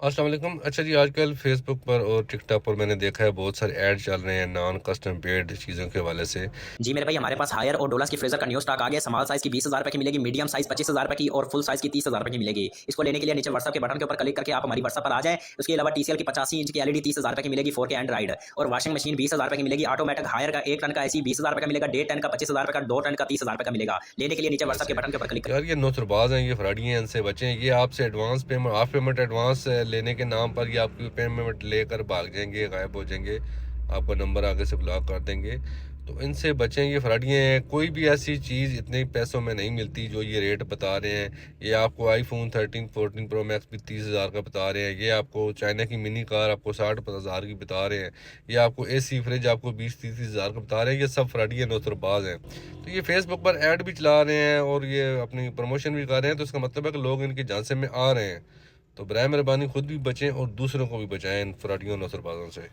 अस्सलाम वालेकुम। अच्छा जी, आजकल फ़ेसबुक पर और टिकटॉक पर मैंने देखा है बहुत सारे ऐड चल रहे हैं नॉन कस्टम पेड चीज़ों के हवाले से। जी मेरे भाई, हमारे पास हायर और डोलस की फ्रीजर का न्यू स्टॉक आ गया। स्मॉल साइज की 20,000 रुपए की मिलेगी, मीडियम साइज 25,000 रुपए की और फुल साइज की 30,000 रुपए की मिलेगी। इसको लेने के लिए नीचे व्हाट्सएप के बटन के ऊपर क्लिक करके आप हमारी व्हाट्सएप पर आ जाएं। उसके अलावा टीसीएल की 85 इंच की एलईडी 30,000 रुपए की मिलेगी 4K एंड्रॉइड, और वॉशिंग मशीन 20,000 रुपए की मिलेगी। ऑटोमेटिक हायर का 1 टन का एसी 20,000 रुपए का मिलेगा, 1.5 टन का 25,000 रुपए का, 2 टन का 30,000 रुपए का मिलेगा। लेने के लिए नीचे व्हाट्सएप के वैसे बटन के ऊपर क्लिक यार, ये नौसरबाज़ हैं, ये फ्रॉडी हैं, इनसे बचें। ये आपसे advance payment, half payment advance लेने के नाम पर ये आपकी पेमेंट लेकर भाग जाएंगे, गायब हो जाएंगे, आपका नंबर आगे से ब्लॉक कर देंगे। तो इनसे बचें, ये फ्रॉडी हैं। कोई भी ऐसी चीज़ इतने पैसों में नहीं मिलती जो ये रेट बता रहे हैं। ये आपको आईफोन 13 14 प्रो मैक्स भी 30,000 का बता रहे हैं। ये आपको चाइना की मिनी कार आपको 60,000 की बता रहे हैं। ये आपको एसी फ्रिज आपको 20-30,000 का बता रहे हैं। ये सब फ्रॉडी है, नौसरबाज हैं। तो ये फेसबुक पर ऐड भी चला रहे हैं और ये अपनी प्रमोशन भी कर रहे हैं। तो इसका मतलब है कि लोग इनकी झांसे में आ रहे हैं। तो बराए मेहरबानी खुद भी बचें और दूसरों को भी बचाएं इन फ्रॉडियों नौसरबाजों से।